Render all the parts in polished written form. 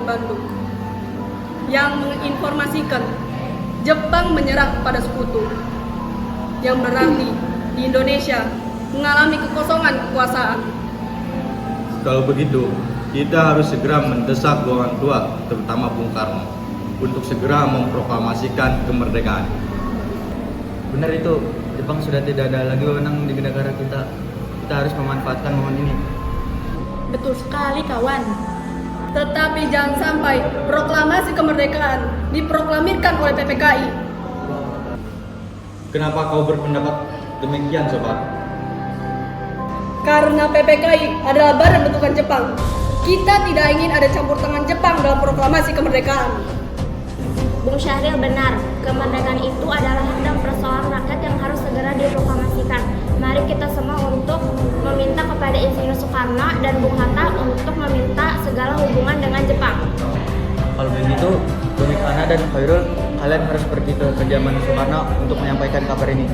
Bandung yang menginformasikan Jepang menyerang kepada sekutu, yang berarti di Indonesia mengalami kekosongan kekuasaan. Kalau begitu, kita harus segera mendesak golongan tua, terutama Bung Karno, untuk segera memproklamasikan kemerdekaan. Benar itu, Jepang sudah tidak ada lagi wewenang di negara kita. Kita harus memanfaatkan momen ini. Betul sekali, kawan. Tetapi jangan sampai proklamasi kemerdekaan diproklamirkan oleh PPKI. Kenapa kau berpendapat demikian, Sobat? Karena PPKI adalah badan bentukan Jepang. Kita tidak ingin ada campur tangan Jepang dalam proklamasi kemerdekaan. Bung Syahril benar, kemerdekaan itu adalah hak dan persoalan rakyat yang harus segera diproklamasikan. Mari kita semua untuk meminta kepada Insinyur Soekarno dan Bung Hatta untuk meminta segala hubungan dengan Jepang. Kalau begitu, Bung Ikhana dan Khairul, kalian harus pergi ke kediaman Soekarno untuk menyampaikan kabar ini.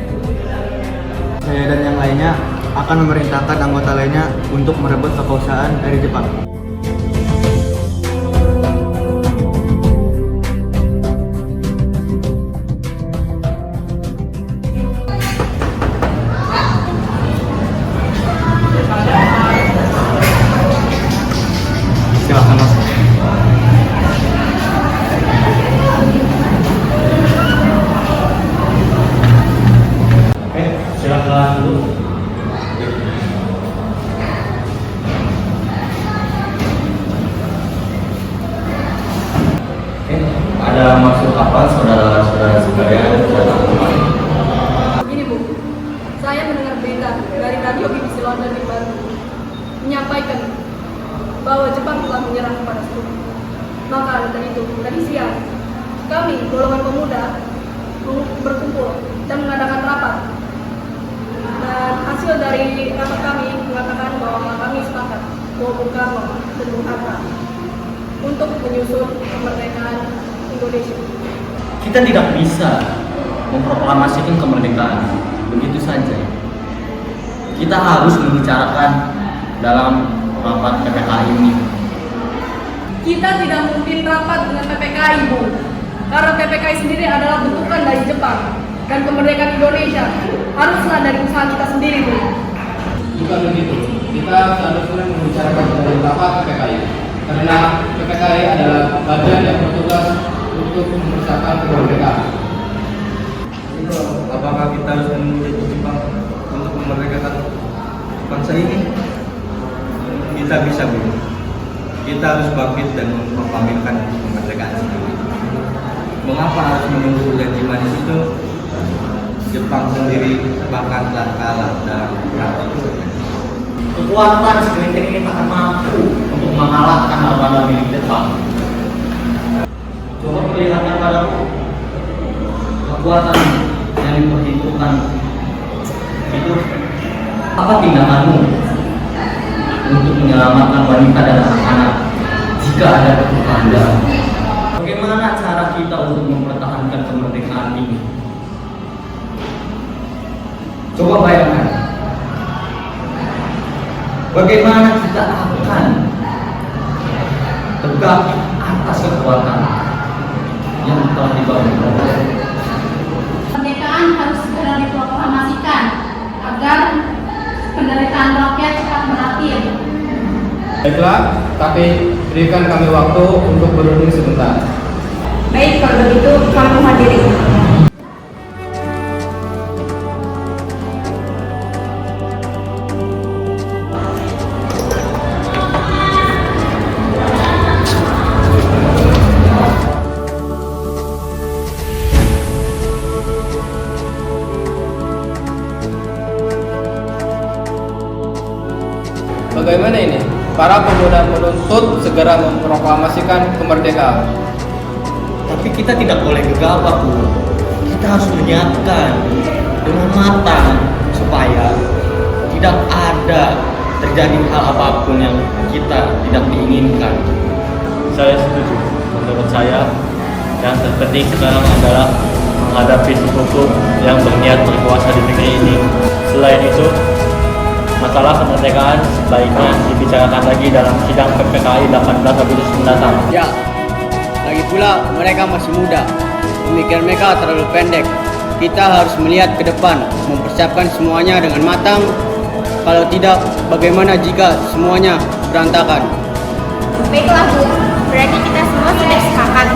Saya dan yang lainnya akan memerintahkan anggota lainnya untuk merebut kekuasaan dari Jepang. Silakan masuk. Silakan dulu. Ada maksud apa saudara-saudara sekalian datang kemari? Begini Bu, saya mendengar berita dari radio BBC London di Bandung menyampaikan bahwa Jepang telah menyerang kepada sekutu. Maka dari itu, tadi siang kami golongan pemuda berkumpul dan mengadakan rapat. Dan hasil dari rapat kami mengatakan bahwa kami sepakat bahwa Bung Karno dan Bung Hatta untuk menyusun kemerdekaan Indonesia. Kita tidak bisa memproklamasikan kemerdekaan begitu saja. Kita harus membicarakan dalam rapat PPKI ini. Kita tidak mungkin rapat dengan PPKI, Bu. Karena PPKI sendiri adalah bentukan dari Jepang. Dan kemerdekaan Indonesia haruslah dari usaha kita sendiri, Bu. Bukan begitu. Kita seharusnya membicarakan dalam rapat PPKI. Karena PPKI adalah badan yang bertugas untuk memisahkan kemerdekaan. Apakah kita harus menunggu Jepang untuk memerdekakan bangsa ini? Kita bisa, Bu. Kita harus bangkit dan memproklamirkan kemerdekaan sendiri. Mengapa harus menunggu janji manis itu? Jepang sendiri bahkan telah kalah dalam perang itu. Kekuatan segelintir ini tak mampu untuk mengalahkan armada milik Jepang. Coba perlihatkan padaku kekuatan yang diperhitungkan itu. Apa tindakanmu untuk menyelamatkan wanita dan anak-anak jika ada Anda? Bagaimana cara kita untuk mempertahankan kemerdekaan ini? Coba bayangkan, bagaimana kita akan tegak atas kekuatan yang telah dibangun. Kemerdekaan harus segera diproklamasikan agar penderitaan rakyat cepat berakhir. Baiklah, tapi berikan kami waktu untuk berunding sebentar. Baik, kalau begitu kami menghadiri. Bagaimana ini? Para pemuda menuntut segera memproklamasikan kemerdekaan. Tapi kita tidak boleh gegabah, Bu. Kita harus menyiapkan dengan matang supaya tidak ada terjadi hal apapun yang kita tidak diinginkan. Saya setuju. Menurut saya, yang terpenting sekarang adalah menghadapi sekutu yang berniat berkuasa di negeri ini. Selain itu, masalah kemerdekaan sebaiknya dibicarakan lagi dalam sidang PPKI 18 Agustus mendatang. Ya, pula mereka masih muda. Pemikiran mereka terlalu pendek. Kita harus melihat ke depan, mempersiapkan semuanya dengan matang. Kalau tidak, bagaimana jika semuanya berantakan? Baiklah Bu, berarti kita semua sudah sepakat.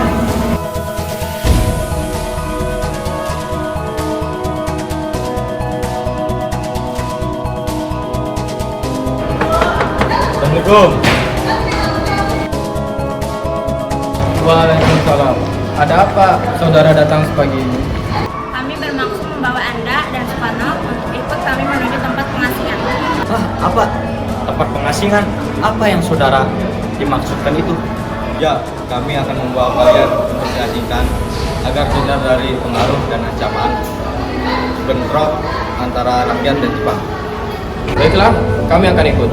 Assalamualaikum. Waalaikumsalam. Ada apa saudara datang sepagi ini? Kami bermaksud membawa Anda dan Sukarno untuk ikut kami menuju tempat pengasingan. Apa? Tempat pengasingan? Apa yang saudara dimaksudkan itu? Ya, kami akan membawa kalian untuk diasingkan agar tidak dari pengaruh dan ancaman bentrok antara rakyat dan Jepang. Baiklah, kami akan ikut.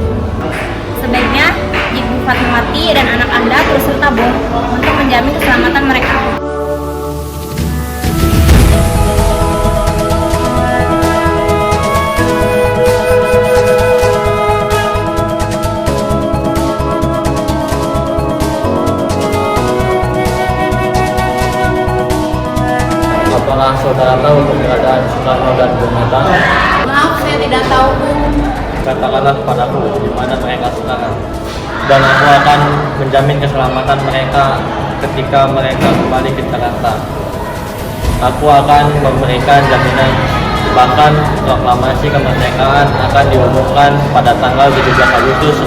Sebaiknya Ibu Fatmawati dan anak Anda turut serta Bu untuk menjamin keselamatan mereka. Apakah saudara tahu keberadaan Soekarno dan Bung Hatta? Maaf, saya tidak tahu, Bu. Katakanlah padaku di mana mereka sekarang, dan aku akan menjamin keselamatan mereka ketika mereka kembali ke Jakarta. Aku akan memberikan jaminan, bahkan proklamasi kemerdekaan akan diumumkan pada tanggal 17 Agustus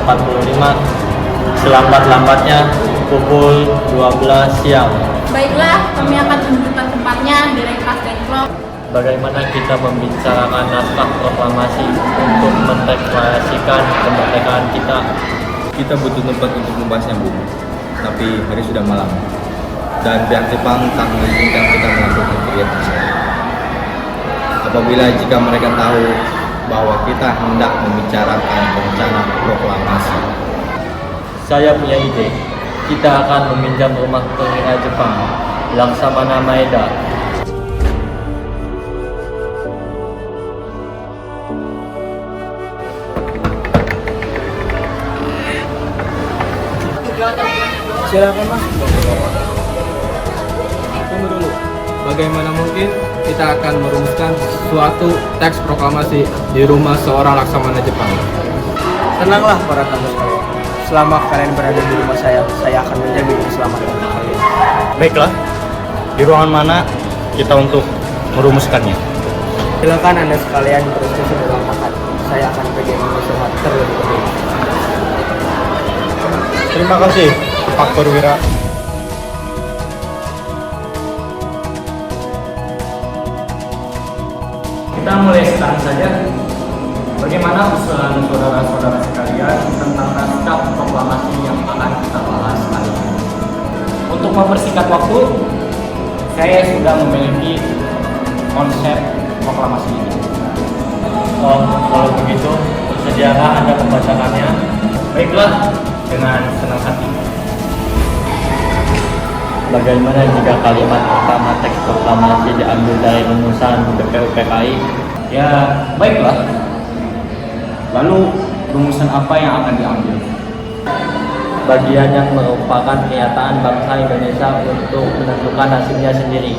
1945 selambat-lambatnya pukul 12 siang. Baiklah, kami akan menunjukkan tempatnya di Renkas Dengklok. Bagaimana kita membicarakan naskah proklamasi untuk mendeklarasikan kemerdekaan kita? Kita butuh tempat untuk membahasnya, Bu. Tapi hari sudah malam. Dan pihak Jepang tak mengizinkan kita melakukan kegiatan tersebut. Apabila jika mereka tahu bahwa kita hendak membicarakan rencana proklamasi. Saya punya ide. Kita akan meminjam rumah perwira Jepang, Laksamana Maeda. Silakan Mas. Tunggu dulu. Bagaimana mungkin kita akan merumuskan suatu teks proklamasi di rumah seorang laksamana Jepang? Tenanglah para tamu sekalian. Selama kalian berada di rumah saya akan menjamin keselamatan kalian. Baiklah, di ruangan mana kita untuk merumuskannya? Silakan Anda sekalian berdiskusi dalam akad. Saya akan pergi menyesuaikan terlebih dahulu. Terima kasih, Pak Perwira. Kita mulai sekarang saja. Bagaimana usulan saudara-saudara sekalian tentang naskah proklamasi yang akan kita bahas kali ini? Untuk mempersingkat waktu, saya sudah memiliki konsep proklamasi ini. Oh, kalau begitu, bersediakah Anda membacakannya? Baiklah, dengan senang hati. Bagaimana jika kalimat pertama teks proklamasi diambil dari rumusan BPUPKI? Ya, baiklah. Lalu rumusan apa yang akan diambil? Bagian yang merupakan pernyataan bangsa Indonesia untuk menentukan nasibnya sendiri.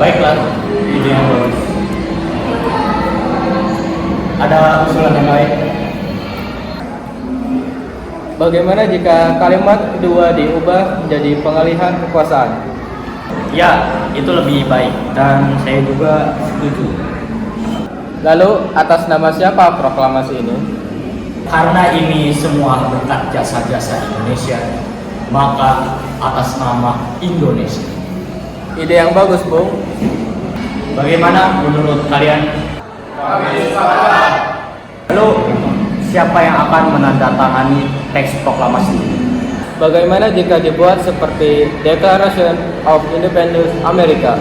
Baiklah, ide yang bagus. Ada usulan yang lain? Bagaimana jika kalimat kedua diubah menjadi pengalihan kekuasaan? Ya, itu lebih baik dan saya juga setuju. Lalu atas nama siapa proklamasi ini? Karena ini semua berkat jasa-jasa Indonesia, maka atas nama Indonesia. Ide yang bagus, Bung. Bagaimana menurut kalian? Lalu siapa yang akan menandatangani teks proklamasi ini? Bagaimana jika dibuat seperti Declaration of Independence America?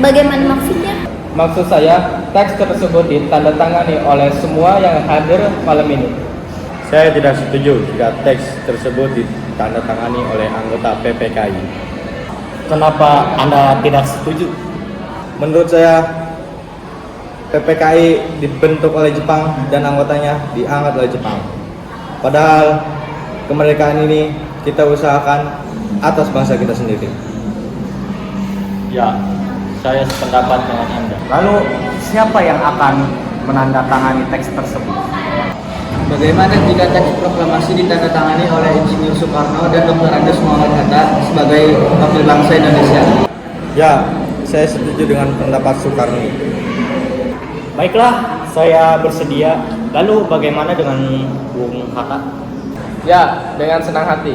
Bagaimana maksudnya? Maksud saya, teks tersebut ditandatangani oleh semua yang hadir malam ini. Saya tidak setuju jika teks tersebut ditandatangani oleh anggota PPKI. Kenapa Anda tidak setuju? Menurut saya, PPKI dibentuk oleh Jepang dan anggotanya diangkat oleh Jepang. Padahal kemerdekaan ini kita usahakan atas bangsa kita sendiri. Ya, saya sependapat dengan Anda. Lalu siapa yang akan menandatangani teks tersebut? Bagaimana jika teks proklamasi ditandatangani oleh Insinyur Soekarno dan Dr. Andes Muhammad Hatta sebagai wakil bangsa Indonesia? Ya, saya setuju dengan pendapat Soekarno. Baiklah, saya bersedia. Lalu bagaimana dengan Bung Hatta? Ya, dengan senang hati.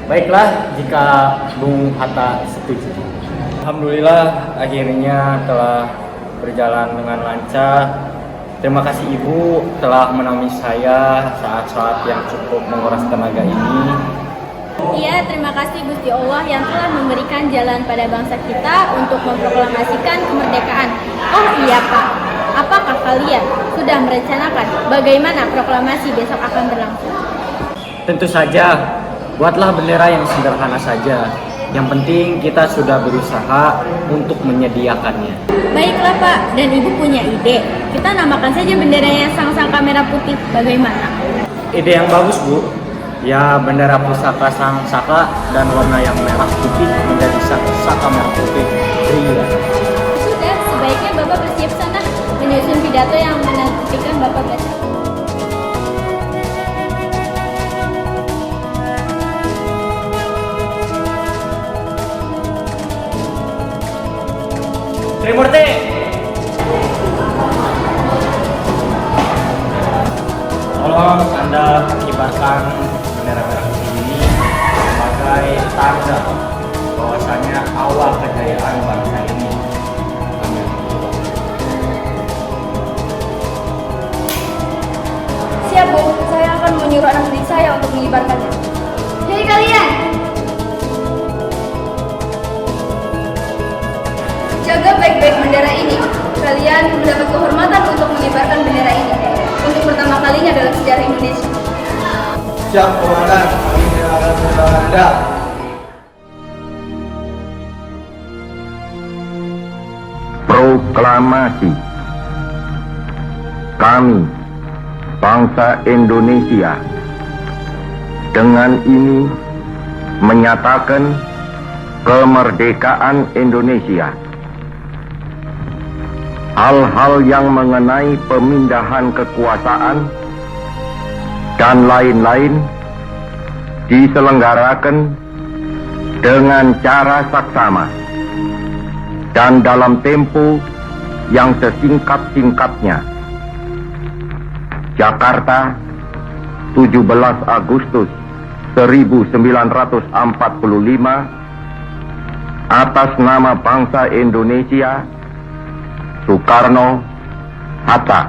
Baiklah, jika Bung Hatta setuju. Alhamdulillah, akhirnya telah berjalan dengan lancar. Terima kasih Ibu telah menemani saya saat-saat yang cukup menguras tenaga ini. Iya, terima kasih Gusti Allah yang telah memberikan jalan pada bangsa kita untuk memproklamasikan kemerdekaan. Oh iya Pak, apakah kalian sudah merencanakan bagaimana proklamasi besok akan berlangsung? Tentu saja, buatlah bendera yang sederhana saja. Yang penting kita sudah berusaha untuk menyediakannya. Baiklah Pak, dan Ibu punya ide. Kita namakan saja benderanya sang-sangka merah putih. Bagaimana? Ide yang bagus Bu. Ya, bendera pusaka sang saka dan warna yang merah putih menjadi saka merah putih. Iya. Sudah, sebaiknya Bapak bersiap sana menyusun pidato yang menantikan Bapak besok. Trimurti. Tolong Anda kibarkan bendera merah putih ini sebagai tanda bahwasanya awal kejayaan bangsa ini. Amin. Siap Bu, saya akan menyuruh anak didik saya untuk mengibarkannya. Hei kalian! Jaga baik-baik bendera ini. Kalian mendapat kehormatan untuk mengibarkan bendera ini. Untuk pertama kalinya dalam sejarah Indonesia. Siap, Komandan. Kami akan mendengar Anda. Proklamasi. Kami, bangsa Indonesia, dengan ini menyatakan kemerdekaan Indonesia. Hal-hal yang mengenai pemindahan kekuasaan dan lain-lain diselenggarakan dengan cara saksama dan dalam tempo yang sesingkat-singkatnya. Jakarta, 17 Agustus 1945, atas nama bangsa Indonesia, Soekarno, Hatta.